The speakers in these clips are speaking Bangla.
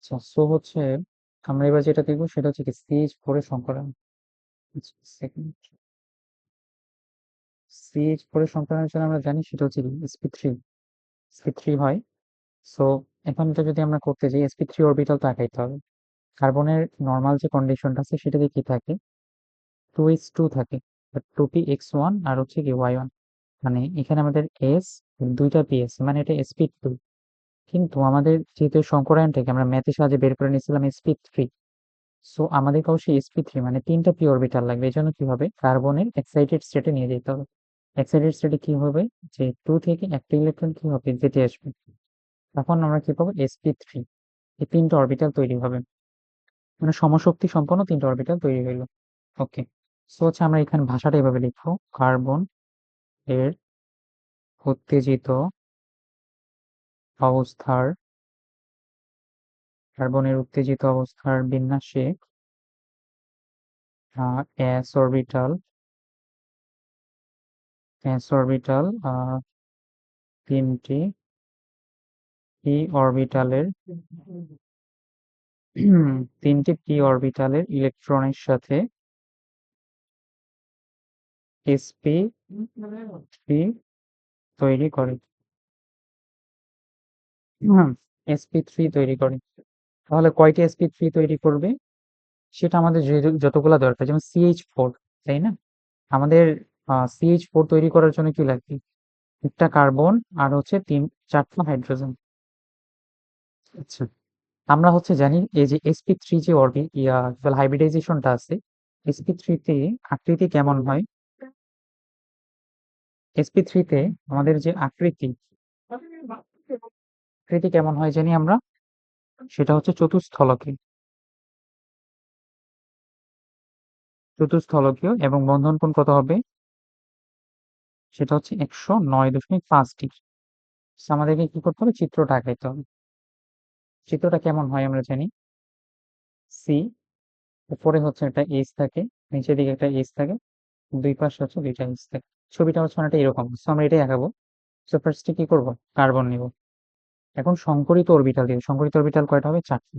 আচ্ছা, সো হচ্ছে আমরা এবার যেটা দেখবো সেটা হচ্ছে কি CH4 এর সংকরণ। সেকেন্ড, CH4 এর সংকরণের জন্য আমরা জানি সেটা হচ্ছে sp3 হয়। সো এখন এটা যদি আমরা করতে যাই sp3 অরবিটাল তো আঁকাইতে হবে। কার্বনের নর্মাল যে কন্ডিশনটা আছে সেটাতে কি থাকে, 2s2 থাকে, 2px1 আর হচ্ছে কি y1, মানে এখানে আমাদের s দুইটা ps, মানে এটা sp2। কিন্তু আমাদের যেহেতু সংকরায়নটাকে আমরা ম্যাথের সাহায্যে বের করে নিয়েছিলাম sp3, সো আমাদেরকে অবশ্যই sp3 মানে তিনটা পি অরবিটাল লাগবে। এই জন্য কি হবে, কার্বনের এক্সাইটেড স্টেটে নিয়ে যেতে হবে। এক্সাইটেড স্টেটে কি হবে, যে 2 থেকে একটা ইলেকট্রন কি হবে, যেতে আসবে। তখন আমরা কি পাবো, sp3। এই তিনটা অরবিটাল তৈরি হবে, মানে সমশক্তি সম্পন্ন তিনটা অরবিটাল তৈরি হইলো। ওকে, সো হচ্ছে আমরা এখানে ভাষাটা এভাবে লিখবো, কার্বন এর উত্তেজিত অবস্থার বিন্যাসে s অরবিটাল তিনটি p অরবিটালের ইলেকট্রনের সাথে sp3 তৈরি করে। sp3 তৈরি করে। তাহলে কয়টি sp3 তৈরি করবে, সেটা আমাদের যতগুলা দরকার, যেমন CH4, তাই না? আমাদের CH4 তৈরি করার জন্য কি লাগবে, একটা কার্বন আর হচ্ছে চারটা হাইড্রোজেন। আচ্ছা, আমরা হচ্ছে জানি এই যে sp3 যে হাইব্রিডাইজেশনটা আছে, sp3 তে আকৃতি কেমন হয়, sp3 তে আমাদের যে আকৃতি কেমন হয় জানি আমরা, সেটা হচ্ছে চতুস্থলকীয় এবং বন্ধন কোণ কত হবে, সেটা হচ্ছে 109.5 ডিগ্রি। আমাদেরকে কি করতে হবে, চিত্রটা আঁকাইতে হবে। চিত্রটা কেমন হয় আমরা জানি, সি উপরে হচ্ছে একটা এইচ থাকে, নিচের দিকে একটা এইচ থাকে, দুই পাশে হচ্ছে দুইটা এইচ থাকে। ছবিটা হচ্ছে অনেকটা এরকম, সো আমরা এটাই আঁকাবো। সো ফার্স্টে কি করব, কার্বন নিব। এখন সংকরিত অরবিটাল দিব। সংকরিত অরবিটাল কয়টা হবে, 4টি।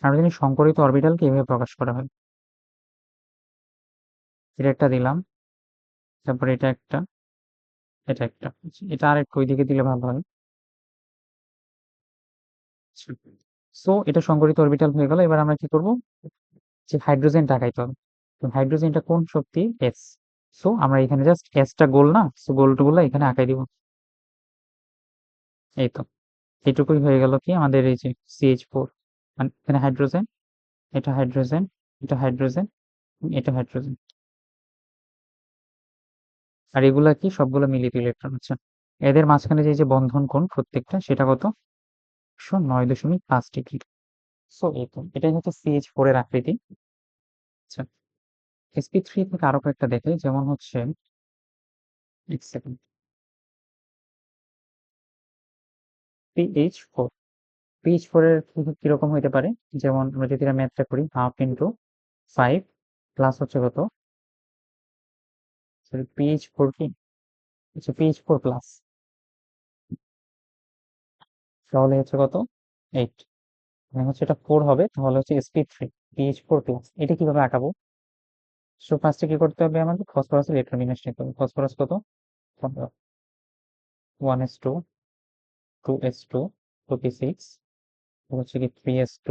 আমরা জানি সংকরিত অরবিটালকে এভাবে প্রকাশ করা হয়, এটা একটা দিলাম, তারপরে এটা একটা, এটা আর একটু ওইদিকে দিলে ভালো হয়। সো এটা সংকরিত অরবিটাল হয়ে গেল। এবার আমরা কি করব, যে হাইড্রোজেনটা আঁকাইতে হবে। তো হাইড্রোজেনটা কোন শক্তি, এস। সো আমরা এখানে জাস্ট এসটা গোল না, সো গোলটুগুলো এখানে আঁকাই দিব। এই তো, এটুকুই হয়ে গেল কি আমাদের এই যে CH4, মানে এখানে হাইড্রোজেন, এটা হাইড্রোজেন, এটা হাইড্রোজেন, এটা হাইড্রোজেন, আর এগুলা কি সবগুলো মিলিত ইলেকট্রন। আচ্ছা, এদের মাঝখানে যে যে বন্ধন কোণ প্রত্যেকটা, সেটা কত, 109.5 ডিগ্রি। সো এই তো, এটাই হচ্ছে CH4 এর আকৃতি। আচ্ছা, sp3 থেকে আরো কয়েকটা দেখে, যেমন হচ্ছে, এক সেকেন্ড, PH4। PH4 এর কিরকম হইতে পারে, যেমন আমরা যদি ম্যাথটা করি, 1/2 × 5 প্লাস হচ্ছে কত, PH4 কি, আচ্ছা PH4 প্লাস, তাহলে হচ্ছে কত, 8, মানে হচ্ছে এটা 4 হবে, তাহলে হচ্ছে sp3 PH4 প্লাস। এটা কিভাবে আঁকাবো, সো ফার্স্টে কি করতে হবে, আমাদের ফসফরাসের ইলেকট্রন বিন্যাস নিতে হবে। ফসফরাস কত, 1s2, 2s2, 2p6, হচ্ছে কি 3s2,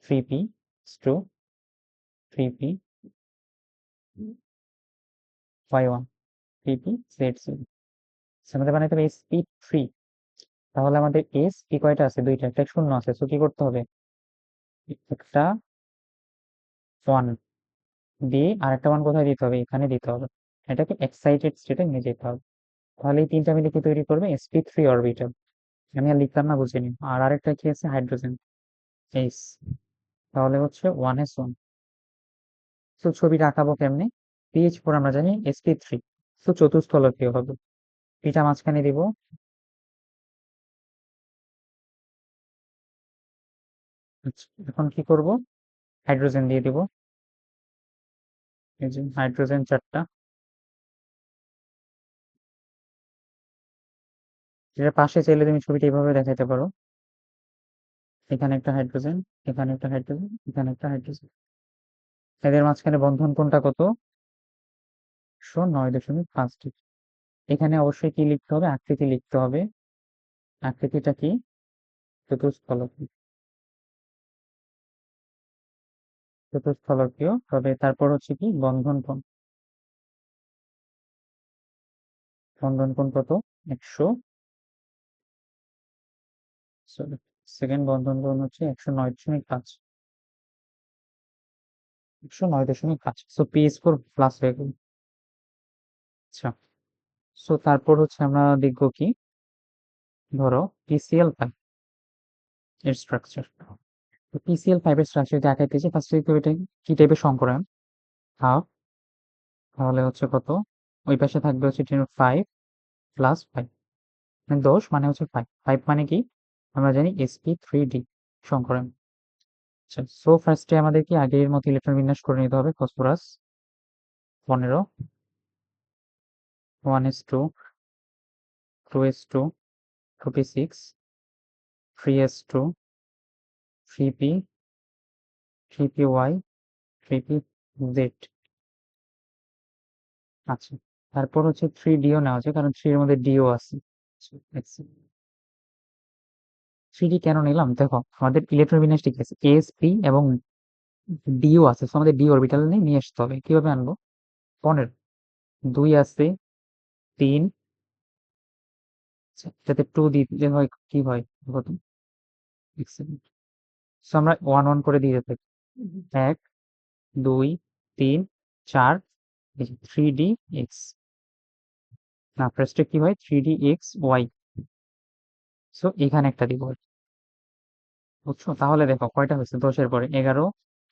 3p2, 3p, y1, 3p, আমাদের বানাইতে হবে sp3। তাহলে আমাদের এস পি কয়টা আছে, দুইটা, একটা শূন্য আছে, সো কি করতে হবে, একটা 1 দিয়ে আর একটা 1 কোথায় দিতে হবে, এখানে দিতে হবে। এটাকে এক্সাইটেড স্টেটে নিয়ে যেতে হবে। তাহলে এই তিনটা মিলে কি তৈরি করবে, sp3 অরবিটাল। আমি আর লিখলাম না, বুঝে নিন। আর আরেকটা কি আছে, হাইড্রোজেন, এইচ। তাহলে হচ্ছে 1s1। তো ছবিটা আঁকাবো কেমনে, PH4 আমরা জানি sp3, তো চতুস্থলকীয় হবে, পিটা মাঝখানে দিব। আচ্ছা, এখন কি করব, হাইড্রোজেন দিয়ে দিব। এই যে হাইড্রোজেন 4টা, যেটা পাশে চাইলে তুমি ছবিটা এইভাবে দেখাইতে পারো। এখানে একটা হাইড্রোজেন, এখানে একটা হাইড্রোজেন, এখানে একটা হাইড্রোজেন। এদের মাঝখানে বন্ধন কোণটা কত? 109.5 ডিগ্রি। এখানে অবশ্যই কি লিখতে হবে? আকৃতি লিখতে হবে। আকৃতিটা কি? চতুষ্ফলকীয়। চতুষ্ফলকীয়। তবে তারপর হচ্ছে কি বন্ধন কোণ। বন্ধন কোণ কত? 100, সরি, সেকেন্ড বন্ধন কোণ হচ্ছে 109.5। 109.5। সো pH4 প্লাস হয়ে গেল। আচ্ছা, সো তারপর হচ্ছে আমরা দেখবো কি, ধরো PCl5 এর স্ট্রাকচার। তো PCl5 এর স্ট্রাকচার যদি আঁকাইতে চাই, ফার্স্টে দেখতে হবে এটা কি টাইপের সংকরায়ন। হাফ, তাহলে হচ্ছে কত? ওই পাশে থাকবে হচ্ছে 5 প্লাস 5, মানে 10, মানে হচ্ছে 5। 5 মানে কি? আমরা জানি sp3d সংকরায়ন। আচ্ছা, সো ফার্স্টে আমাদের কি আগের মতো ইলেকট্রন বিন্যাস করে নিতে হবে। Phosphorus 15, 1s2, 2s2, 2p6, 3s2, 3p, 3py, 3pz। আচ্ছা, তারপর হচ্ছে 3ডিও নেওয়া যায়, কারণ 3 এর মধ্যে ডিও আছে। 3ডি কেন নিলাম? দেখো আমাদের ইলেকট্রন বিন্যাস ঠিক আছে, sp এবং ডিও আছে, তো আমাদের ডি অরবিটাল নিয়ে আসতে হবে। কিভাবে আনবো? 15, 2 আছে, 3, যাতে 2 দিতে হয় কি হয় কত? এক সেকেন্ড। সো আমরা 1 1 করে দিয়ে থাকি। 1, 2, 3, 4, 3d x। না, ফার্স্টে কি হয়? 3d x y। সো এখানে একটা দিব, বুঝছো? তাহলে দেখো কয়টা হয়েছে 10 এর পরে 11,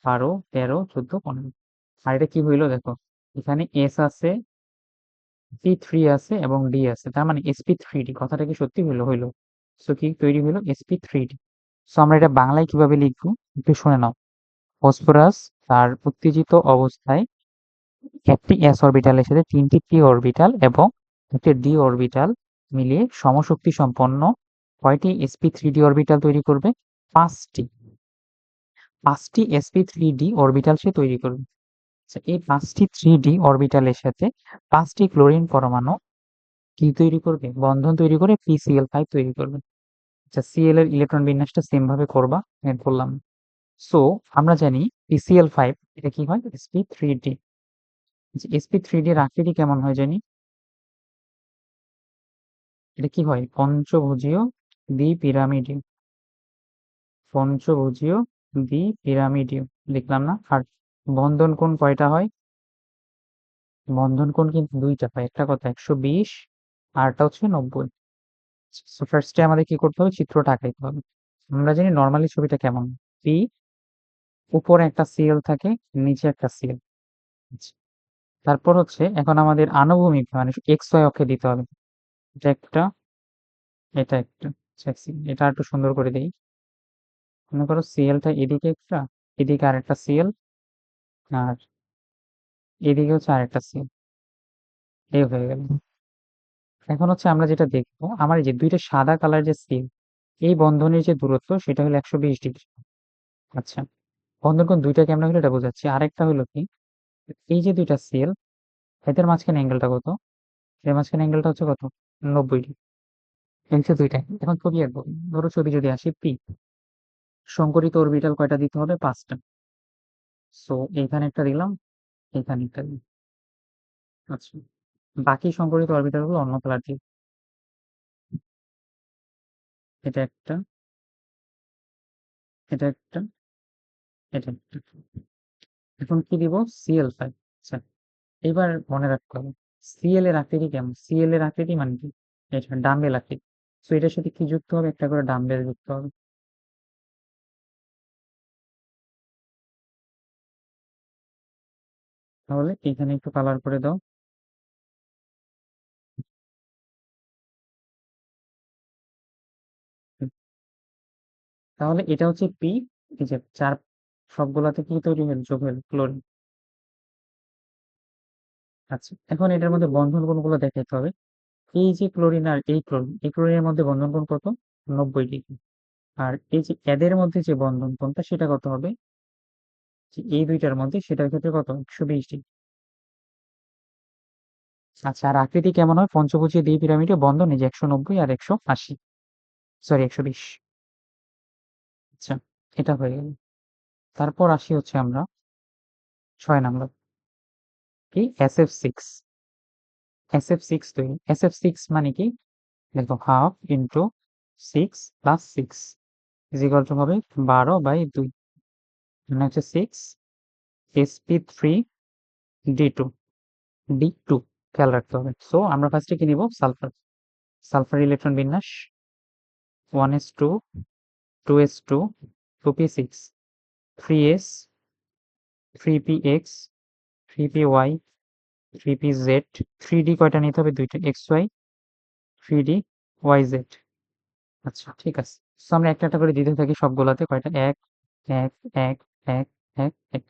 12, 13, 14, 15। আর এটা কি হইলো দেখো, এখানে এস আছে, পি3 আছে এবং ডি আছে, তার মানে sp3d। কথাটা কি সত্যি হইলো? হইলো। সো কি তৈরি হইলো? sp3d। সো আমরা এটা বাংলায় কিভাবে লিখবো একটু শুনে নাও। ফসফরাস তার উত্তেজিত অবস্থায় একটি s অরবিটালের সাথে 3টি p অরবিটাল এবং একটি d অরবিটাল মিলিয়ে সমশক্তি সম্পন্ন কয়টি sp3d অরবিটাল তৈরি করবে? 5টি। 5টি sp3d অরবিটাল সে তৈরি করবে। আচ্ছা, এই 5টি 3d অরবিটালের সাথে 5টি ক্লোরিন পরমাণু কি তৈরি করবে? বন্ধন তৈরি করে PCl5 তৈরি করবে। আচ্ছা, Cl এর ইলেকট্রন বিন্যাসটা সেম ভাবে করবা, বললাম। সো আমরা জানি PCl5 এটা কি হয়? sp3d। sp3d এর আকৃতি কেমন হয় জানি? এটা কি হয়? পঞ্চভুজীয় দ্বিপিরামিডীয়। পঞ্চভুজীয় দ্বিপিরামিডীয় লিখলাম না? আর বন্ধন কোণ কয়টা হয়? বন্ধন কোণ কিন্তু দুইটা হয়, একটা কথা 120, আরটা হচ্ছে 90। সো ফার্স্টে আমাদের কি করতে হবে? চিত্রটা আঁকাইতে হবে। আমরা জানি নর্মালি ছবিটা কেমন, পি, উপরে একটা সিএল থাকে, নিচে একটা সিএল। তারপর হচ্ছে এখন আমাদের আনুভূমিক মানে এক্স ওয়াই অক্ষে দিতে হবে। এটা একটা, এটা একটা। এটা একটু সুন্দর করে দিই। মনে করো সিএলটা এদিকে একটা, এদিকে আরেকটা সিএল, আর এদিকে হচ্ছে আরেকটা সিএল। এই হয়ে গেল। এখন হচ্ছে আমরা যেটা দেখবো, আমার এই যে দুইটা সাদা কালার যে সিএল, এই বন্ধনের যে দূরত্ব সেটা হলো 120 ডিগ্রি। আচ্ছা, বন্ধন কোণ দুইটা কেমন হলো এটা বোঝাচ্ছি। আরেকটা হলো কি, এই যে দুইটা সিএল, এদের মাঝখানে অ্যাঙ্গেলটা কত? এর মাঝখানে অ্যাঙ্গেলটা হচ্ছে কত? 90 ডিগ্রি। এই হচ্ছে দুইটা। এখন ছবি আঁকবো। ধরো ছবি যদি আসে পি, সংকরিত অরবিটাল কয়টা দিতে হবে? 5টা। সো এইখানে একটা দিলাম, এইখানে একটা দিলাম। আচ্ছা, বাকি সংকরিত অরবিটাল গুলো অন্য কালার দিয়ে। এটা একটা, এটা একটা, এটা একটা। এখন কি দিব? CL5। আচ্ছা, এবার মনে রাখতে হবে সিএল এর আকৃতি কেমন। সিএল এর আকৃতি মানে কি? এটা ডাম্বেল আকৃতি। সো এটার সাথে কি যুক্ত হবে? একটা করে ডাম্বেল যুক্ত হবে। তাহলে এখানে একটু কালার করে দাও। তাহলে এটা হচ্ছে পি, এই যে চার, সবগুলাতে কি তৈরি হলো? যোগ হলো ক্লোরিন। আচ্ছা, এখন এটার মধ্যে বন্ধন কোণগুলো দেখাইতে হবে। এই যে ক্লোরিন আর এই ক্লোরিন, এই ক্লোরিনের মধ্যে বন্ধন কোণ কত? 90 ডিগ্রি। আর এই যে এদের মধ্যে যে বন্ধন কোনটা সেটা কত হবে, যে এই দুইটার মধ্যে সেটার ক্ষেত্রে কত, 120 ডিগ্রি। আচ্ছা, আর আকৃতি কেমন হয়, পঞ্চভুজীয় দ্বি পিরামিডে বন্ধন এই যে 190 আর 180, সরি 120। আচ্ছা, এটা হয়ে গেল। তারপর আসি হচ্ছে আমরা 6 নাম্বার, কি SF6। SF6 তৈরি, SF6 মানে কি, দেখো 1/2 × 6 + 6 = হবে 12/2, মানে হচ্ছে 6sp3d2, D2 খেয়াল রাখতে হবে। সো আমরা ফার্স্টে কি নিব, সালফার। সালফার ইলেকট্রন বিন্যাস 1s2, 2s2, 2p6, 3s, 3px, 3py, 3pz, 3d কয়টা নিতে হবে, দুইটা, xy, 3d yz। আচ্ছা, ঠিক আছে। সো আমরা একটা একটা করে দিতে থাকি সবগুলাতে, কয়টা, এক, এক, এক, এক, এক, এক।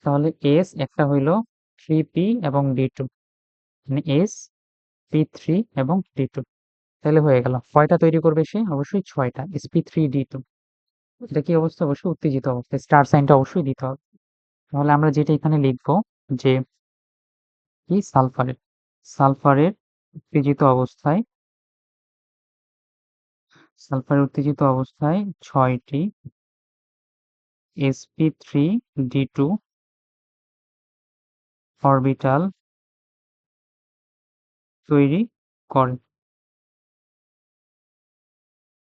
তাহলে এস একটা হইলো 3p এবং d2, মানে এস p3 এবং d2, তাহলে হয়ে গেল। কয়টা তৈরি করবে সে, অবশ্যই 6টা, sp3d2। এটা কি অবস্থা, অবশ্যই উত্তেজিত অবস্থায়, স্টার সাইনটা অবশ্যই দিতে হবে। তাহলে আমরা যেটা এখানে লিখবো যে কি, সালফারের, সালফারের উত্তেজিত অবস্থায়, সালফারের উত্তেজিত অবস্থায় 6টি sp3d2 অরবিটাল তৈরি করে,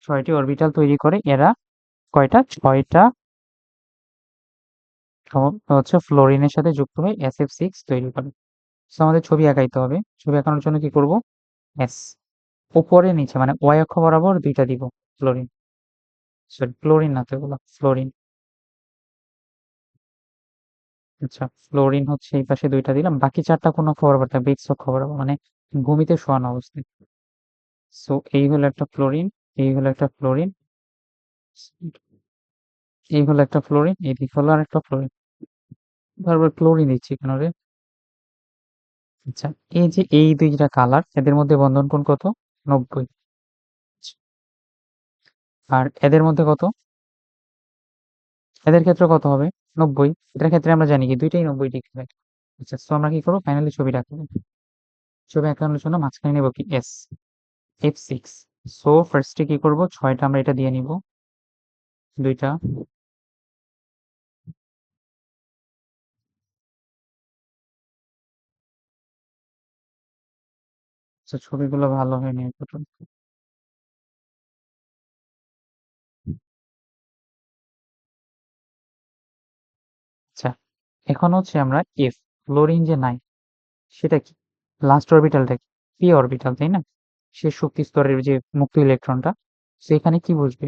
6টি অরবিটাল তৈরি করে। এরা কয়টা, 6টা হচ্ছে ফ্লোরিনের সাথে যুক্ত হয়ে SF6 তৈরি করে। সো আমাদের ছবি আঁকাইতে হবে। ছবি আঁকানোর জন্য কি করব, এস উপরে নিচে মানে ওয়াই অক্ষ বরাবর দুইটা দিব, ফ্লোরিন, সরি ক্লোরিন না তো, এগুলো ফ্লোরিন। আচ্ছা, ফ্লোরিন হচ্ছে এই পাশে দুইটা দিলাম, বাকি 4টা কোন অক্ষ বরাবর থাকবে, এক্স অক্ষ বরাবর, মানে ভূমিতে শোয়ানো অবস্থায়। সো এই হলো একটা ফ্লোরিন, এই হলো একটা ফ্লোরিন, এই হলো একটা ফ্লোরিন, এদিক হলো আর একটা ফ্লোরিন। বারবার ক্লোরিন দিচ্ছি কেন রে। আচ্ছা, এই যে এই দুইটা কালার, এদের মধ্যে বন্ধন কোণ কত, 90। আর এদের মধ্যে কত, এদের ক্ষেত্রে কত হবে, 90। এটার ক্ষেত্রে আমরা জানি কি দুইটাই 90 ডিগ্রি হয়। আচ্ছা, তো আমরা কি করবো, ফাইনালি ছবিটা আঁকবো। ছবি আঁকানোর জন্য মাঝখানে নেবো কি, এস, F6। সো ফার্স্টে কি করব, 6টা আমরা এটা দিয়ে নিব, দুইটা। আচ্ছা, ছবিগুলো ভালো হয়নি এতটা। আচ্ছা, এখন হচ্ছে আমরা এফ, ফ্লোরিন যে নাই সেটা কি, লাস্ট অরবিটালটা কি, পি অরবিটাল, তাই না, শেষ শক্তি স্তরের যে মুক্ত ইলেকট্রনটা। তো এখানে কি বসবে,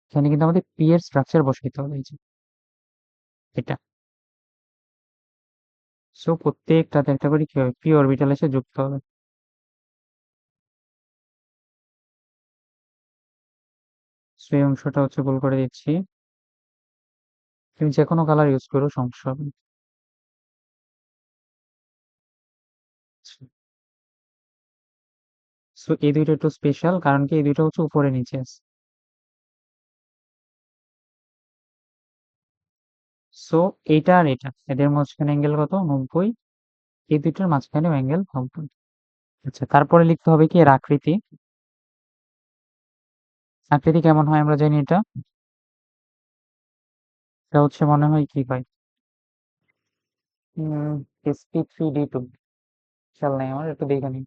এখানে কিন্তু আমাদের পি এর স্ট্রাকচার বসাইতে হবে, এই যে এটা। সো প্রত্যেকটাতে একটা করে কি হবে, পি অরবিটাল এসে যুক্ত হবে। সো এই অংশটা হচ্ছে গোল করে দিচ্ছি। তুমি যে কোনো কালার ইউজ করো, সমস্যা হবে না। সো এই দুইটা একটু স্পেশাল, কারণ কি এই দুইটা হচ্ছে উপরে নিচে আছে। সো এটা আর এটা, এদের মাঝখানে অ্যাঙ্গেল কত, 90। এই দুইটার মাঝখানেও অ্যাঙ্গেল 90। আচ্ছা, তারপরে লিখতে হবে কি এর আকৃতি। আকৃতি কেমন হয় আমরা জানি, এটা, এটা হচ্ছে মনে হয় কি হয়, sp3d2, খেয়াল নাই আমার, একটু দেখে নিই।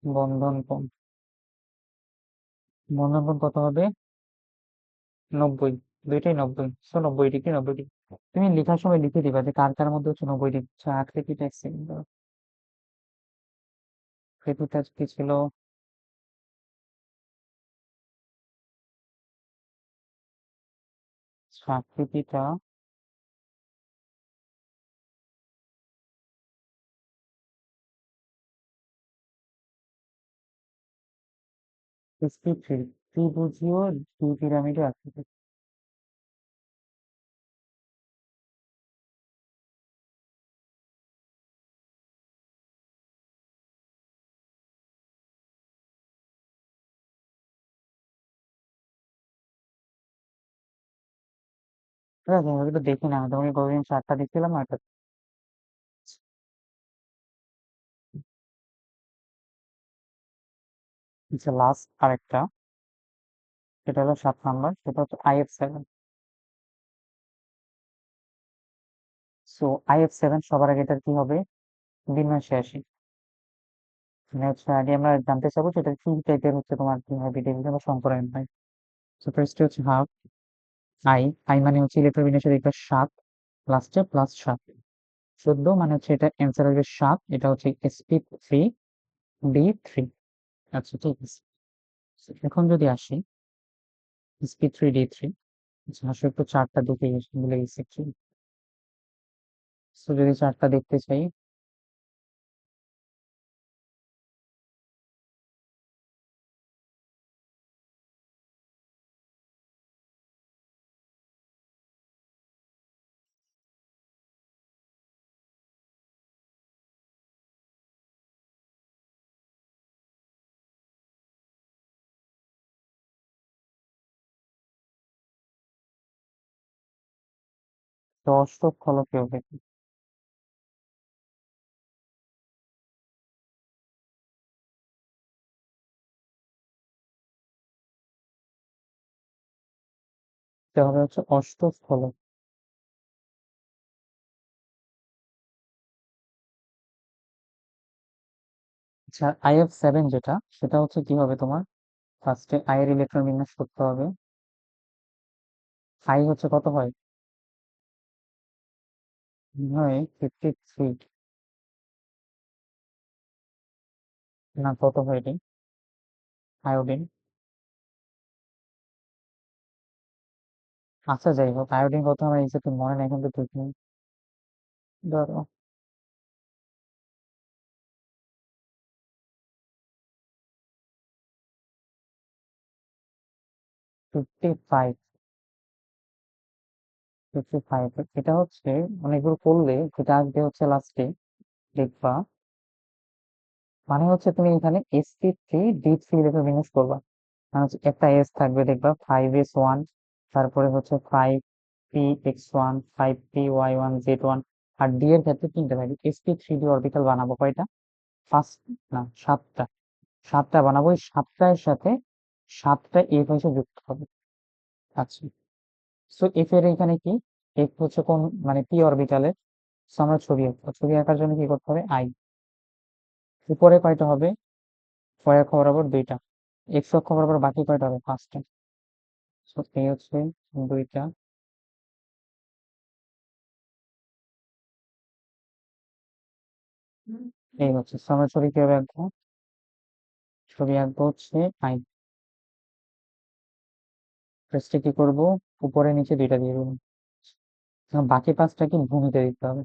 বন্ধন কোণ, বন্ধন কোণ কত হবে, 90, দুইটাই 90। So 90 degree, 90 degree. তুমি লেখার সময় লিখে দিবা যে কার কার মধ্যে হচ্ছে 90 ডিগ্রি। আচ্ছা, আকৃতিটা এক সেকেন্ড, আকৃতিটা কি ছিল, আচ্ছা, আকৃতিটা sp3, ত্রিভুজীয় দুই পিরামিডের আকৃতি। আমি কিন্তু দেখি না, আমি তোমাকে কতদিন 4টা দিচ্ছিলাম না এটা। লাস্ট আরেকটা, সেটা হলো 7 নাম্বার, সেটা হচ্ছে IF7। সো IF7 সবার আগে এটার কি হবে, বিন্যাসে আসি। মানে হচ্ছে আগে আমরা জানতে চাবো সেটা কি টাইপের হচ্ছে, তোমার কি হয়, বিটা বা সংকরায়ন হয়। সো ফার্স্ট হচ্ছে হাফ আই, আই মানে হচ্ছে ইলেকট্রন বিন্যাসের একটা 7, লাস্টে +7, 14 মানে হচ্ছে এটা অ্যান্সার হবে 7, এটা হচ্ছে sp3d3। আচ্ছা ঠিক আছে। So, এখন যদি আসি sp3d3, আচ্ছা আসলে একটু চার্টটা দেখে ভুলে গেছি একটু। সো যদি চার্টটা দেখতে চাই, তো অষ্টক ফলকে হবে এটা হবে হচ্ছে অষ্টক ফলক। আচ্ছা IF7 যেটা, সেটা হচ্ছে কি হবে তোমার, ফার্স্টে আই এর ইলেকট্রন বিন্যাস করতে হবে। আই হচ্ছে কত হয়, হয় 53, না কত হয় এটি, আয়োডিন। আচ্ছা যাই হোক, আয়োডিন কত আমার এক্সাক্ট মনে নাই, কিন্তু ঠিক নেই। ধরো 55, 55। এটা হচ্ছে অনেকগুলো করলে যেটা আসবে হচ্ছে লাস্টে, দেখবা মানে হচ্ছে তুমি এখানে sp3d3 রেখে বিন্যাস করবা। মানে হচ্ছে একটা এস থাকবে দেখবা 5s1, তারপরে হচ্ছে 5p(x1), 5p(y1), z1। আর ডি এর ক্ষেত্রে তিনটা থাকে, sp3d অরবিটাল বানাবো কয়টা, পাঁচ, না 7টা, 7টা বানাবো। এই 7টার সাথে 7টা এফ এসে যুক্ত হবে। আচ্ছা, সো এফ এর এখানে কি, এফ হচ্ছে কোন, মানে পি অরবিটালের। সো আমরা ছবি আঁকবো, ছবি আঁকার জন্য কি করতে হবে, আই। উপরে কয়টা হবে, y অক্ষ বরাবর 2টা, x অক্ষ বরাবর বাকি কয়টা হবে, 5টা। সো এই হচ্ছে 2টা। এই হচ্ছে, সো আমরা ছবি কিভাবে আঁকবো, ছবি আঁকবো হচ্ছে আই। ফার্স্টে কি করবো, উপরে নিচে 2টা দিয়ে দেবো, বাকি 5টা কি ভূমিতে দিতে হবে।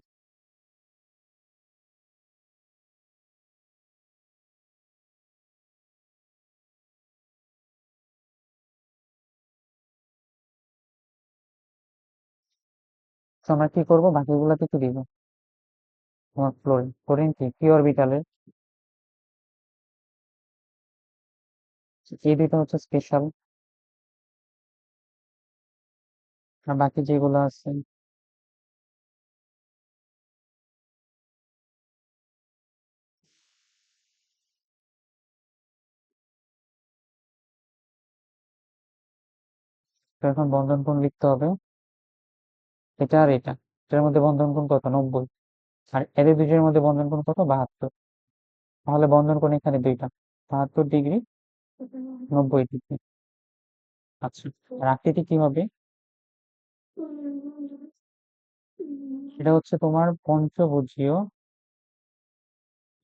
তো আমরা কি করবো, বাকিগুলাতে কি দিব, তোমার ফ্লোরিন। ফ্লোরিন কি পি অরবিটালের, এই 2টা হচ্ছে স্পেশাল। আর বাকি যেগুলো আছে, তো এখন বন্ধন কোণ লিখতে হবে, এটা আর এটা, এটার মধ্যে বন্ধন কোণ কত, 90। আর এদের দুইটার মধ্যে বন্ধন কোণ কত, 72। তাহলে বন্ধন কোণ এখানে 2টা, 72 ডিগ্রি, 90 ডিগ্রি। আচ্ছা, আর আকৃতি কি হবে, এটা হচ্ছে তোমার পঞ্চভুজীয়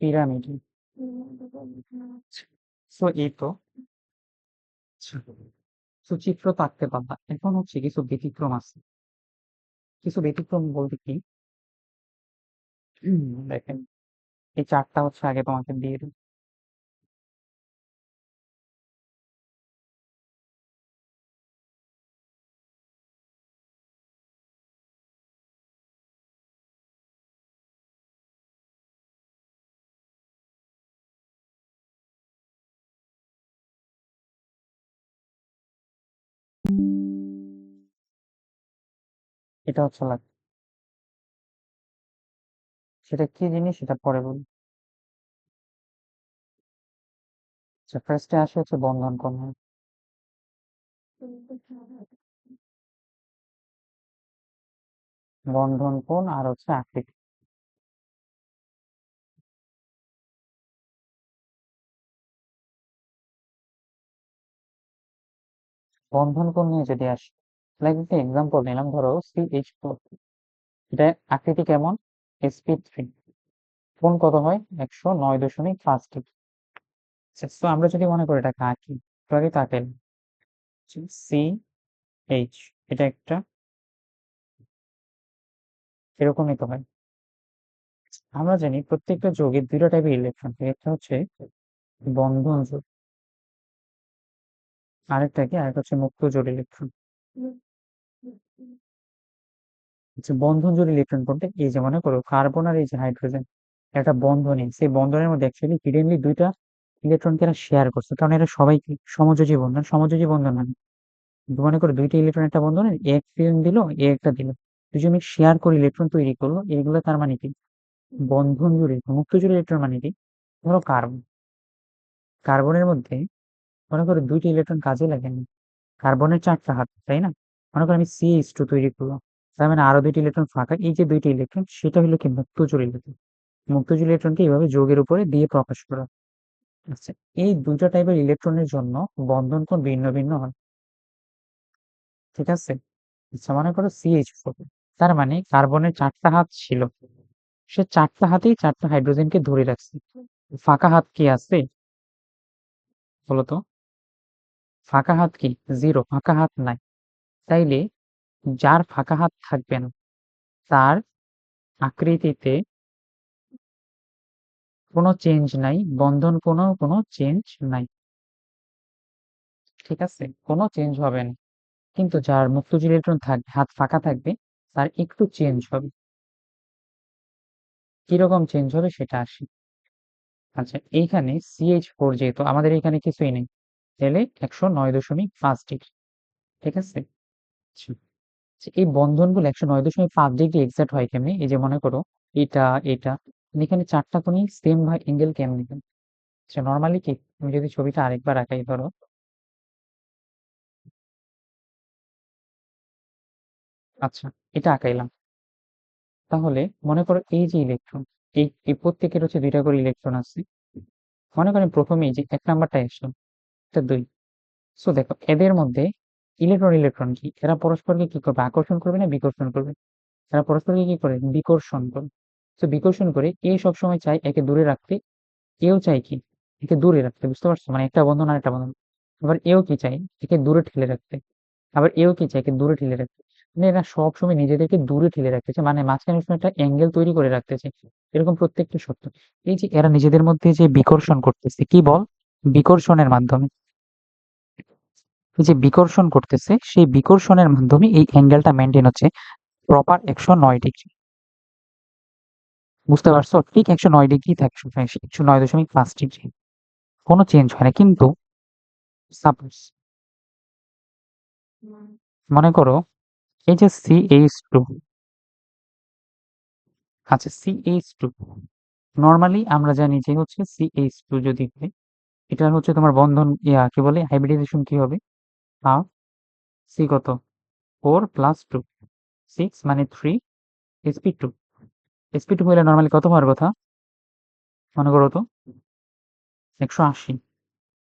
পিরামিড। সো এই তো, সুচিত্র তো আঁকতে পারবা, এখন হচ্ছে কিছু ব্যতিক্রম আছে। কিছু ব্যতিক্রম বলতে কি, দেখেন এই চারটা হচ্ছে আগে তোমাকে দিয়ে দিই। এটা হচ্ছে লাগবে। সেটা কি জিনিস সেটা পরে বলি। আচ্ছা, ফার্স্টে আসে হচ্ছে বন্ধন কোণ। বন্ধন কোণ আর হচ্ছে আকৃতি। বন্ধন কোণ নিয়ে যদি আসি, লাইক একটা এক্সাম্পল নিলাম, ধরো CH4, এটা আকৃতি কেমন, sp3, কোণ কত হয় 109.5 ডিগ্রি। তো আমরা যদি মনে করি এটাকে আঁকি, তো আগে তাকে CH, এটা একটা এরকমই তো হয়। আমরা জানি প্রত্যেকটা যৌগের দুইটা টাইপের ইলেকট্রন, একটা হচ্ছে বন্ধন যোগ, আরেকটা হচ্ছে মুক্ত জোড় ইলেকট্রন। আচ্ছা, বন্ধন জোড় ইলেকট্রন কোনটা, এই যে মনে করো কার্বন আর এই যে হাইড্রোজেন একটা বন্ধনে, সেই বন্ধনের মধ্যে অ্যাকচুয়ালি হিডেনলি দুইটা ইলেকট্রনকে এরা শেয়ার করছে, কারণ এরা সবাই কি সমযোজী বন্ধন। সমযোজী বন্ধন মানে মনে করো দুইটা ইলেকট্রন একটা বন্ধনে এক ফিল্ম দিল, এ একটা দিল, দুজনে শেয়ার করে ইলেকট্রন তৈরি করলো, এইগুলো তার মানে কি বন্ধন জুড়ে। মুক্ত জুড়ে ইলেকট্রন মানে কি, ধরো কার্বন, কার্বনের মধ্যে মনে করো দুইটা ইলেকট্রন কাজে লাগেনি, কার্বনের চারটা হাত, তাই না? মনে করো আমি CH2 তৈরি করলাম, তার মানে আরো দুইটা ইলেকট্রন ফাঁকা, এই যে দুইটা ইলেকট্রন সেটা হলো কি মুক্ত জোড় ইলেকট্রন। মুক্ত জোড় ইলেকট্রনকে এইভাবে যৌগের উপরে দিয়ে প্রকাশ করা। আচ্ছা, এই দুইটা টাইপের ইলেকট্রনের জন্য বন্ধন কোণ ভিন্ন ভিন্ন হয়, ঠিক আছে? আচ্ছা, মনে করো CH4, তার মানে কার্বনের চারটা হাত ছিল, সে চারটা হাতেই চারটা হাইড্রোজেনকে ধরে রাখছে। ফাঁকা হাত কি আছে বলতো? ফাঁকা হাত কি, জিরো, ফাঁকা হাত নাই। তাইলে যার ফাঁকা হাত থাকবে না, তার আকৃতিতে কোনো চেঞ্জ নাই, বন্ধন কোনো চেঞ্জ নাই, ঠিক আছে? কোনো চেঞ্জ হবে না। কিন্তু যার মুক্ত ইলেকট্রন থাকবে, হাত ফাঁকা থাকবে, তার একটু চেঞ্জ হবে। কিরকম চেঞ্জ হবে সেটা আসি। আচ্ছা, এইখানে CH4 যেহেতু আমাদের এখানে কিছুই নেই, তাহলে 109.5 ডিগ্রি, ঠিক আছে? আচ্ছা, এই বন্ধনগুলো 109.5 ডিগ্রি এক্সাক্ট হয় কেমনি, এই যে মনে করো এটা এটা, এখানে চারটা কোণই সেম ভাই এঙ্গেল কেমনি? আচ্ছা, নর্মালি কি, আমি যদি ছবিটা আরেকবার আঁকাই, ধরো আচ্ছা এটা আঁকাইলাম, তাহলে মনে করো এই যে ইলেকট্রন, এই প্রত্যেকের হচ্ছে দুইটা করে ইলেকট্রন আছে। মনে করেন প্রথমেই যে 1 নাম্বারটা আসলো, এটা 2। সো দেখো এদের মধ্যে ইলেকট্রন ইলেকট্রন কি এরা পরস্পরকে কি করবে, আকর্ষণ করবে না বিকর্ষণ করবে? এরা পরস্পরকে কি করে, বিকর্ষণ করে। তো বিকর্ষণ করে এ সবসময় চায় একে দূরে রাখতে, এও চাই কি একে দূরে রাখতে, বুঝতে পারছো? মানে একটা বন্ধন আর একটা বন্ধন। আবার এও কি চাই একে দূরে ঠেলে রাখতে, আবার এও কি চাই একে দূরে ঠেলে রাখতে। মানে এরা সবসময় নিজেদেরকে দূরে ঠেলে রাখতেছে, মানে মাঝখানে সবসময় একটা অ্যাঙ্গেল তৈরি করে রাখতেছে। এরকম প্রত্যেকটা সত্য। এই যে এরা নিজেদের মধ্যে যে বিকর্ষণ করতেছে, কি বল, বিকর্ষণের মাধ্যমে, এই যে বিকর্ষণ করতেছে সেই বিকর্ষণের মাধ্যমে এই অ্যাঙ্গেলটা মেনটেন হচ্ছে প্রপার 109 ডিগ্রি। বুঝতে পারছো? ঠিক 109 ডিগ্রি থাকে, 109.5 ডিগ্রি, কোনো চেঞ্জ হয় না। কিন্তু সাপোজ মনে করো এই যে CH2, আচ্ছা CH2 নর্মালি আমরা জানি যে হচ্ছে CH2 যদি হয়, এটা হচ্ছে তোমার বন্ধন কি বলে হাইব্রিডাইজেশন কি হবে, হাফ সি কত 4+2, 6 মানে 3 sp2। sp2 হলে নর্মালি কত হওয়ার কথা মনে করো তো, 180।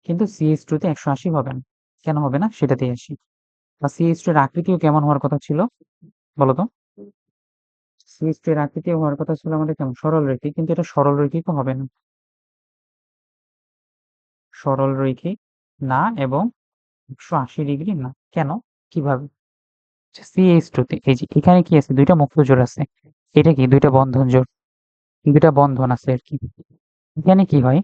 কিন্তু CH2 তে 180 হবে না, কেন হবে না সেটাতেই আসি। বা CH2 এর আকৃতিও কেমন হওয়ার কথা ছিল বলতো? CH2 এর আকৃতিও হওয়ার কথা ছিল আমাদের কেমন, সরল রৈখিক, কিন্তু এটা সরল রৈখিকও হবে না, সরল রৈখিক না, এবং 180 ডিগ্রি না। কেন, কিভাবে? CH2 তে এই যে এখানে কি আছে, দুইটা মুক্ত জোড় আছে, এটা কি দুইটা বন্ধন জোড়, দুইটা বন্ধন আছে আর কি। এখানে কি হয়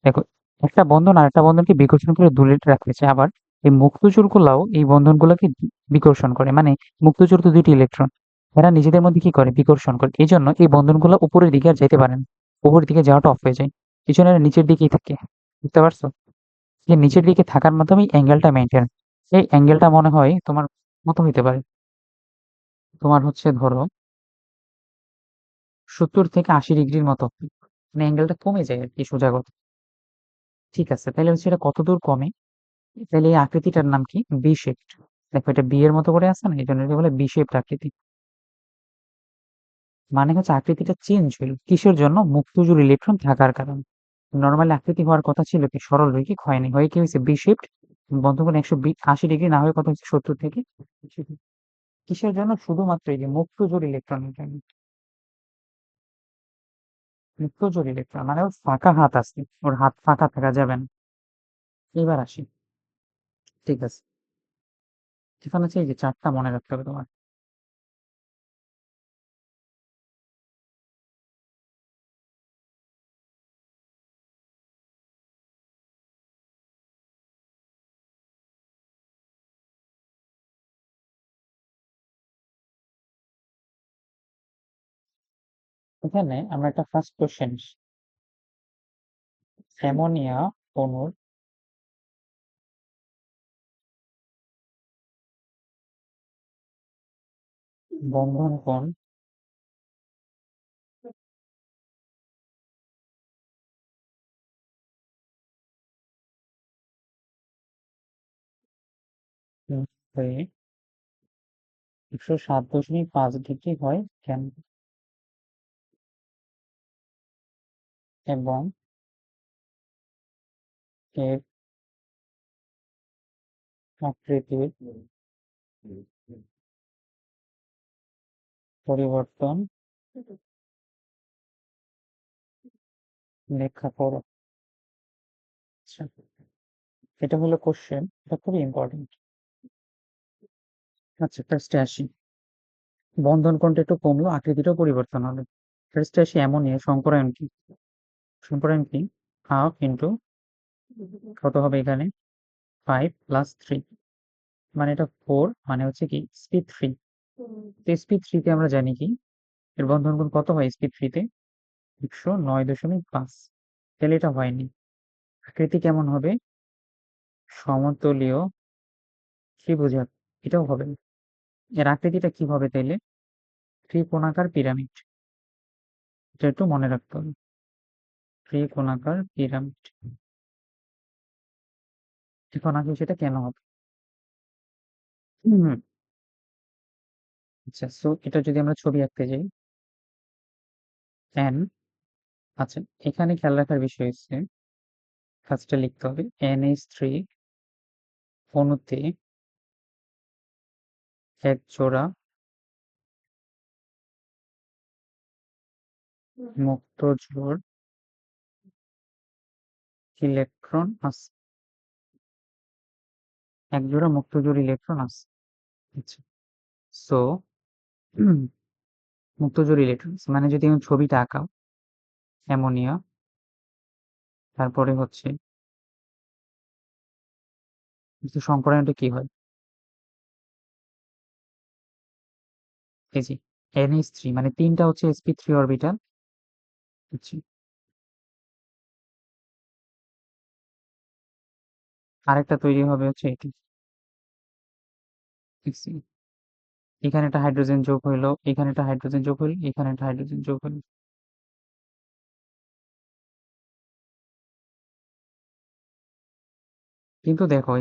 দেখো, একটা বন্ধন আরেকটা বন্ধনকে বিকর্ষণ করে দূরে রাখতেছে, আবার এই মুক্তজোড় গুলাও এই বন্ধনগুলোকে বিকর্ষণ করে। মানে মুক্তজোড় তো দুইটি ইলেকট্রন, এরা নিজেদের মধ্যে কি করে, বিকর্ষণ করে। এই জন্য এই বন্ধনগুলো উপরের দিকে আর যেতে পারে না, উপরের দিকে যাওয়াটা অফ হয়ে যায়, এই জন্য এরা নিচের দিকেই থাকে। বুঝতে পারছো? যে নিচের দিকে থাকার মাধ্যমে অ্যাঙ্গেলটা মেনটেন, এই অ্যাঙ্গেলটা মনে হয় তোমার মতো হইতে পারে। তোমার হচ্ছে ধরো 70 থেকে 80 ডিগ্রির মতো, মানে অ্যাঙ্গেলটা কমে যায় আর কি, সোজা কথা। ঠিক আছে, তাহলে হচ্ছে এটা কতদূর কমে? তাহলে এই আকৃতিটার নাম কি? B shaped. দেখো এটা বি এর মতো করে আছে না, এই জন্য এটা বলে বি শেপড আকৃতি। মানে হচ্ছে আকৃতিটা চেঞ্জ হইল কিসের জন্য? মুক্তজোড় ইলেকট্রন থাকার কারণে। নর্মালি আকৃতি হওয়ার কথা ছিল কি সরল রৈখিক, হয়নি, হয়ে কি হয়েছে বি শেপড। বন্ধুগণ 180 ডিগ্রি না হয়ে কত হচ্ছে 70 থেকে 80 ডিগ্রি। কিসের জন্য? শুধুমাত্র এই যে মুক্তজোড় ইলেকট্রনের জন্য। মুক্তজোড় ইলেকট্রন মানে ওর ফাঁকা হাত আছে, ওর হাত ফাঁকা থাকা যাবে না। এবার আসি, ঠিক আছে, এখন হচ্ছে এই যে চারটা মনে রাখতে হবে তোমার। এখানে আমরা একটা ফার্স্ট কোশ্চেন, অ্যামোনিয়া অণুর বন্ধন কোণ হয়ে 107.5 ডিগ্রি হয় কেন, এবং এর আকৃতির পরিবর্তন ব্যাখ্যা করো। আচ্ছা, এটা হলো কোশ্চেন, এটা খুবই ইম্পর্টেন্ট। আচ্ছা, ফার্স্টে আসি, বন্ধন কোণটা একটু কমলো, আকৃতিটাও পরিবর্তন হবে। ফার্স্টে আসি অ্যামোনিয়া সংকরায়ন কি? সংকরায়ন কি? হাফ ইন্টু কত হবে এখানে 5 + 3, মানে এটা 4, মানে হচ্ছে কি sp3। তো sp3 তে আমরা জানি কি এর বন্ধন কোণ কত হয় sp3 তে? 109.5। তাহলে এটা হয়নি। আকৃতি কেমন হবে? সমতলীয় ত্রিভুজাকার, এটাও হবে না। এর আকৃতিটা কি হবে তাইলে? ত্রিকোণাকার পিরামিড। এটা একটু মনে রাখতে হবে, ত্রিকোণাকার পিরামিড। এখন আসলে সেটা কেন হবে? হুম, আচ্ছা, সো এটা যদি আমরা ছবি আঁকতে যাই, এন, আচ্ছা, এখানে খেয়াল রাখার বিষয় হচ্ছে কাজটা লিখতে হবে NH3 অণুতে এক জোড়া মুক্ত জোড় ইলেকট্রন আছে, এক জোড়া মুক্ত জোড় ইলেকট্রন আছে। আচ্ছা, সো মুক্ত জোড় ইলেকট্রন মানে যদি আমি ছবিটা আঁকাও, অ্যামোনিয়া, তারপরে হচ্ছে সংকরায়নটা কি হয়? এই যে NH3 মানে 3টা হচ্ছে sp3 অরবিটাল। আচ্ছা, আরেকটা তৈরি হবে হচ্ছে এটি, দেখছি, এখানে একটা হাইড্রোজেন যোগ হইলো, এখানে একটা হাইড্রোজেন যোগ হইলো, এখানে একটা হাইড্রোজেন যোগ হইলো। কিন্তু দেখো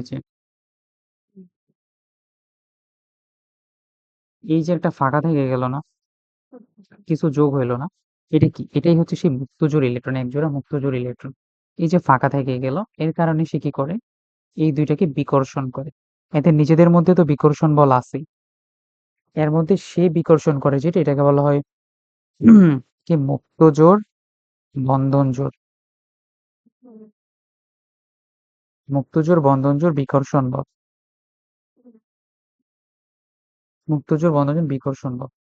এই যে একটা ফাঁকা থেকে গেল না, কিছু যোগ হইলো না, এটা কি? এটাই হচ্ছে সেই মুক্তজোড় ইলেকট্রন, এক জোড়া মুক্তজোড় ইলেকট্রন। এই যে ফাঁকা থেকে গেল, এর কারণে সে কি করে? এই দুইটাকে বিকর্ষণ করে। এদের নিজেদের মধ্যে তো বিকর্ষণ বল আছে, এর মধ্যে সে বিকর্ষণ করে যেটা, এটাকে বলা হয় কি মুক্তজোড় বন্ধন জোড়। মুক্তজোড় বন্ধন জোড় বিকর্ষণ বল, মুক্তজোড় বন্ধন জোড় বিকর্ষণ বল।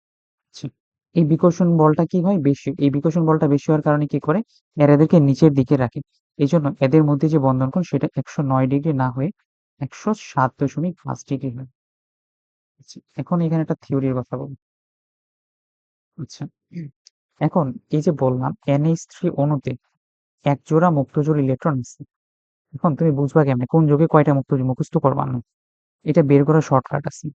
আচ্ছা, এই বিকর্ষণ বলটা কি হয় বেশি, এই বিকর্ষণ বলটা বেশি হওয়ার কারণে কি করে? এদেরকে নিচের দিকে রাখে। এই জন্য এদের মধ্যে যে বন্ধন কোণ সেটা 109 ডিগ্রি না হয়ে 107.5 ডিগ্রি হয়। আচ্ছা, এখন এখানে একটা থিওরির কথা বলি। আচ্ছা, এখন এই যে বললাম NH3 অণুতে এক জোড়া মুক্তজোড় ইলেকট্রন আছে। এখন তুমি বুঝবা কেমনে কোন যোগে কয়টা মুক্তজোড়? মুখস্থ করবা না, এটা বের করার শর্টকাট আছে।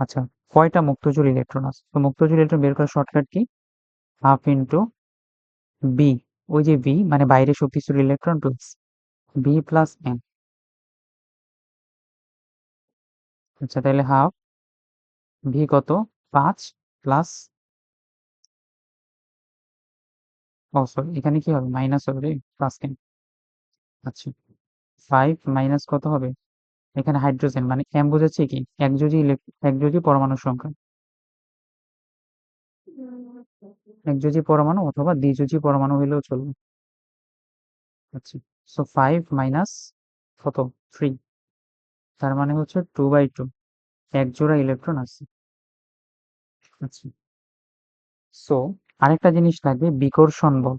আচ্ছা, কয়টা মুক্তজোড় ইলেকট্রন আছে? তো মুক্তজোড় ইলেকট্রন বের করার shortcut key? Half into B, ওই যে বি মানে বাইরে শক্তিশালী electron plus B plus N. আচ্ছা, তাহলে হাফ ভি কত? 5 প্লাস, ও সরি, এখানে কি হবে? মাইনাস হবে রে, প্লাস কেন? আচ্ছা, 5 মাইনাস কত হবে? এখানে হাইড্রোজেন মানে এম বোঝাচ্ছে কি? একযোজি পরমাণুর সংখ্যা, একযোজি পরমাণু অথবা দ্বিযোজি পরমাণু হইলেও চলবে। আচ্ছা, সো 5 মাইনাস কত? 3, তার মানে হচ্ছে 2/2, এক জোড়া ইলেকট্রন আছে। আচ্ছা, সো আরেকটা জিনিস লাগবে, বিকর্ষণ বল।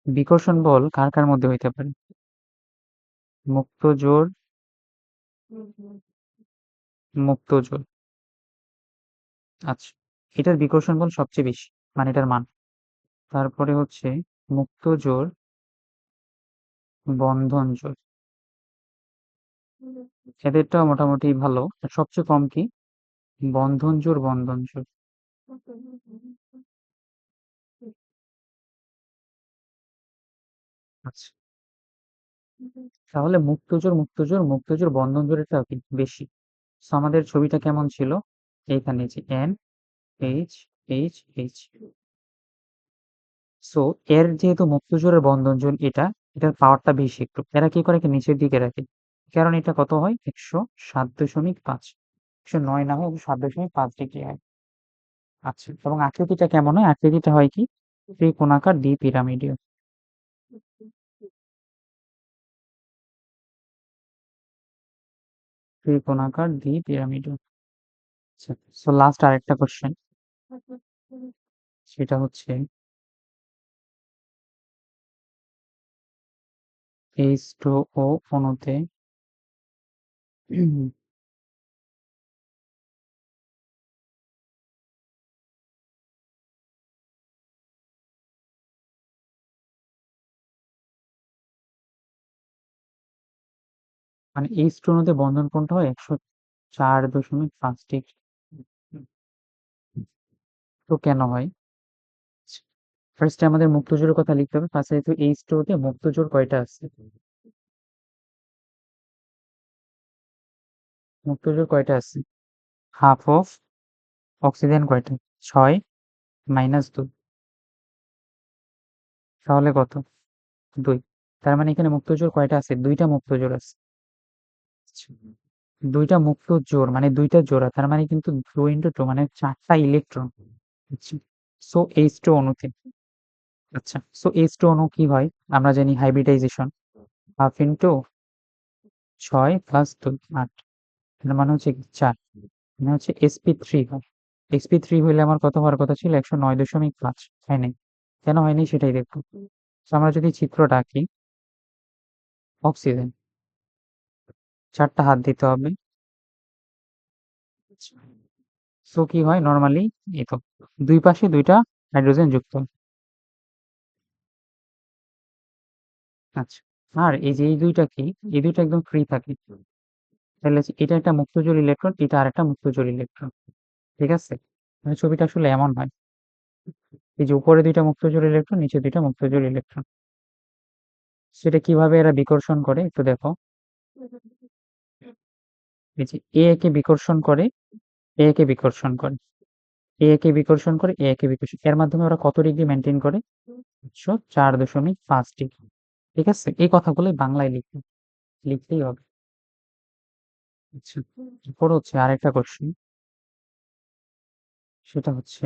বিকর্ষণ বল কার কার মধ্যে হইতে পারে? মুক্ত জোড়, মুক্ত জোড়। আচ্ছা, এটার বিকর্ষণ বল সবচেয়ে বেশি, মানে এটার মান। তারপরে হচ্ছে মুক্ত জোড়, বন্ধন জোড়, এদেরটাও মোটামুটি ভালো। আর সবচেয়ে কম কি? বন্ধন জোড়, বন্ধন জোড়। আচ্ছা, তাহলে মুক্তজোড়, মুক্তজোড়, মুক্তজোড়, বন্ধন জোড়েরটা কি বেশি? সো আমাদের ছবিটা কেমন ছিল? এইখানে যে N, H, H, H. So এর যেহেতু মুক্তজোড়ের বন্ধন জোড় এটা, এটার পাওয়ারটা বেশি একটু। এরা কি করে? কি নিচের দিকে রাখে, কারণ এটা কত হয়? 107.5, 109 না হয় 7.5 ডিগ্রি হয়। আচ্ছা, এবং আকৃতিটা কেমন হয়? আকৃতিটা হয় কি? ত্রিকোণাকার দ্বি পিরামিডীয়। ত্রিকোণাকার দ্বি পিরামিডীয়। আচ্ছা, সো লাস্ট আরেকটা কোশ্চেন, সেটা হচ্ছে H2O অণুতে মানে H2O অণুতে বন্ধন কোণটা হয় 104.5 ডিগ্রি। তো কেন হয়? ফার্স্টে আমাদের মুক্তজোড়ের কথা লিখতে হবে। ফার্স্টে যেহেতু H2O তে মুক্তজোড় কয়টা আছে? মুক্তজোড় কয়টা আছে? হাফ অফ অক্সিজেন কয়টা? 6 মাইনাস 2, তাহলে কত? 2। তার মানে এখানে মুক্তজোড় কয়টা আছে? দুইটা মুক্তজোড় আছে। আচ্ছা, দুইটা মুক্ত জোড় মানে দুইটা জোড়া, তার মানে কিন্তু 2 × 2 মানে 4টা ইলেকট্রন। আচ্ছা, সো H2 অণুতে, আচ্ছা, সো H2 অণু কি হয়? আমরা জানি হাইব্রিডাইজেশন, হাফ ইন্টু 6 প্লাস 2, 8, এর মানে হচ্ছে 4, মানে হচ্ছে sp3 হয়। sp3 হইলে আমার কত হওয়ার কথা ছিল? 109.5, হয় নাই। কেন হয়নি সেটাই দেখবো। তো আমরা যদি চিত্রটা আঁকি, অক্সিজেন 4টা হাত দিতে হবে। সো কি হয় নরমালি? এই তো, দুই পাশে দুইটা হাইড্রোজেন যুক্ত। আচ্ছা, আর এই যে এই দুইটা কি? এই দুইটা একদম ফ্রি থাকে। তাহলে হচ্ছে এটা একটা মুক্তজোড় ইলেকট্রন, এটা আরেকটা মুক্তজোড় ইলেকট্রন। ঠিক আছে? মানে ছবিটা আসলে এমন হয়। এই যে উপরে দুইটা মুক্তজোড় ইলেকট্রন, নিচে দুইটা মুক্তজোড় ইলেকট্রন। সেটা কিভাবে এরা বিকর্ষণ করে একটু দেখো। এই যে এ কে বিকর্ষণ করে, এ কে বিকর্ষণ করে, এ কে বিকর্ষণ করে, এ কে বিকর্ষণ, এর মাধ্যমে ওরা কত ডিগ্রি মেনটেন করে? 104.5 ডিগ্রি। ঠিক আছে, এই কথাগুলোই বাংলায় লিখতেই হবে। আচ্ছা, এরপর হচ্ছে আরেকটা কোশ্চেন, সেটা হচ্ছে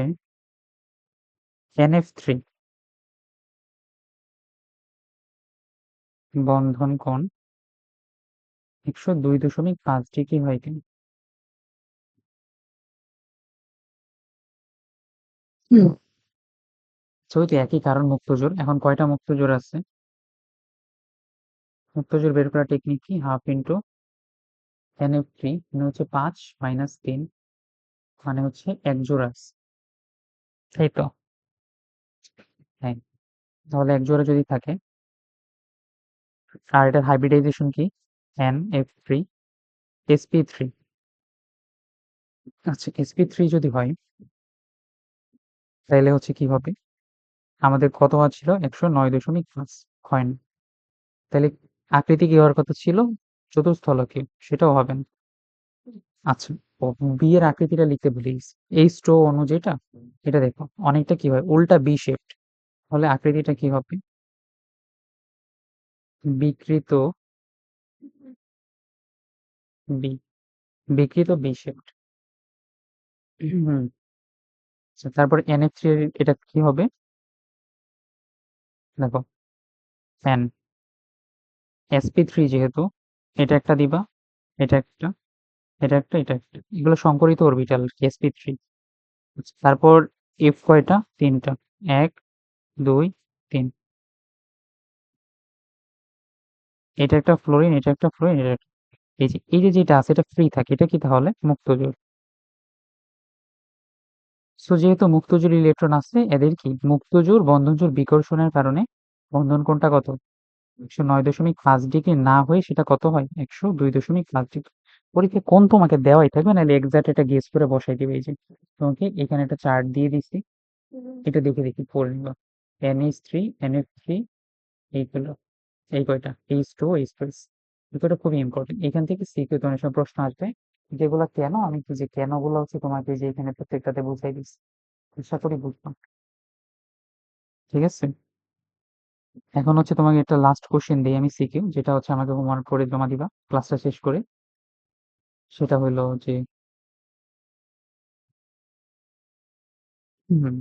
NF3 বন্ধন কোণ 102.5 ডিগ্রি হয় কেন? যেহেতু একই কারণ, মুক্তজোড়, এখন কয়টা মুক্তজোড় আছে? মুক্তজোড় বের করার টেকনিক কি? হাফ ইন্টু NF3 মানে হচ্ছে 5 মাইনাস 3, মানে হচ্ছে এক জোড়া আছে, তাই তো? হ্যাঁ, তাহলে এক জোড়া যদি থাকে, আর এটার হাইব্রিডাইজেশন কি? NF3 sp3। আচ্ছা, sp3 যদি হয় তাহলে হচ্ছে কি হবে? আমাদের কত হওয়া ছিল? 109.5 হয় না। তাহলে আকৃতি কি হওয়ার কথা ছিল? চতুস্থলকীয়, সেটাও হবে না। আচ্ছা, বি এর আকৃতিটা লিখতে ভুলে গেছি। এই স্টো অণু যেটা, এটা দেখো অনেকটা কি হয়, উল্টা বি শেপড। তাহলে আকৃতিটা কি হবে? বিকৃত বি, বিকৃত বি শেপড। হুম। আচ্ছা, তারপরে NF3 এর এটা কি হবে? দেখো N, sp3 যেহেতু, এটা একটা দিবা, এটা একটা, এটা একটা, এটা একটা, এগুলো সংকরিত অরবিটাল sp3। তারপর এফ কয়টা? তিনটা। এক, দুই, তিন। এটা একটা ফ্লোরিন, এটা একটা ফ্লোরিন, এটা একটা। এই যে যেটা আছে এটা ফ্রি থাকে, এটা কি তাহলে মুক্ত জোড়। সো যেহেতু মুক্ত জোড় ইলেকট্রন আছে, এদের কি মুক্ত জোড় বন্ধন জোড় বিকর্ষণের কারণে বন্ধন কোণটা কত? 109.5 ডিগ্রি না হয়ে সেটা কত হয়? 102.5 ডিগ্রি। পরীক্ষায় কোণ তোমাকে দেওয়াই থাকবে, নাহলে এক্সাক্ট এটা গেস করে বসাই দিবে। এই যে তোমাকে এখানে একটা চার্ট দিয়ে দিছি, এটা দেখে দেখি পড়ে নিবা। NH3, NF3, এইগুলো, এই কয়টা H2, H2, এই কয়টা খুবই ইম্পর্টেন্ট। এখান থেকে সিকিউতে অনেক সময় প্রশ্ন আসবে, যেগুলো কেন, আমি কি যে কেন গুলো হচ্ছে তোমাকে যে এখানে প্রত্যেকটাতে বুঝাই দিচ্ছি, আশা করি বুঝলাম। ঠিক আছে, এখন হচ্ছে তোমাকে একটা লাস্ট কোশ্চেন দিই আমি সিকিউ, যেটা হচ্ছে আমাকে হোমওয়ার্ক করে জমা দিবা ক্লাসটা শেষ করে। সেটা হলো যে হুম,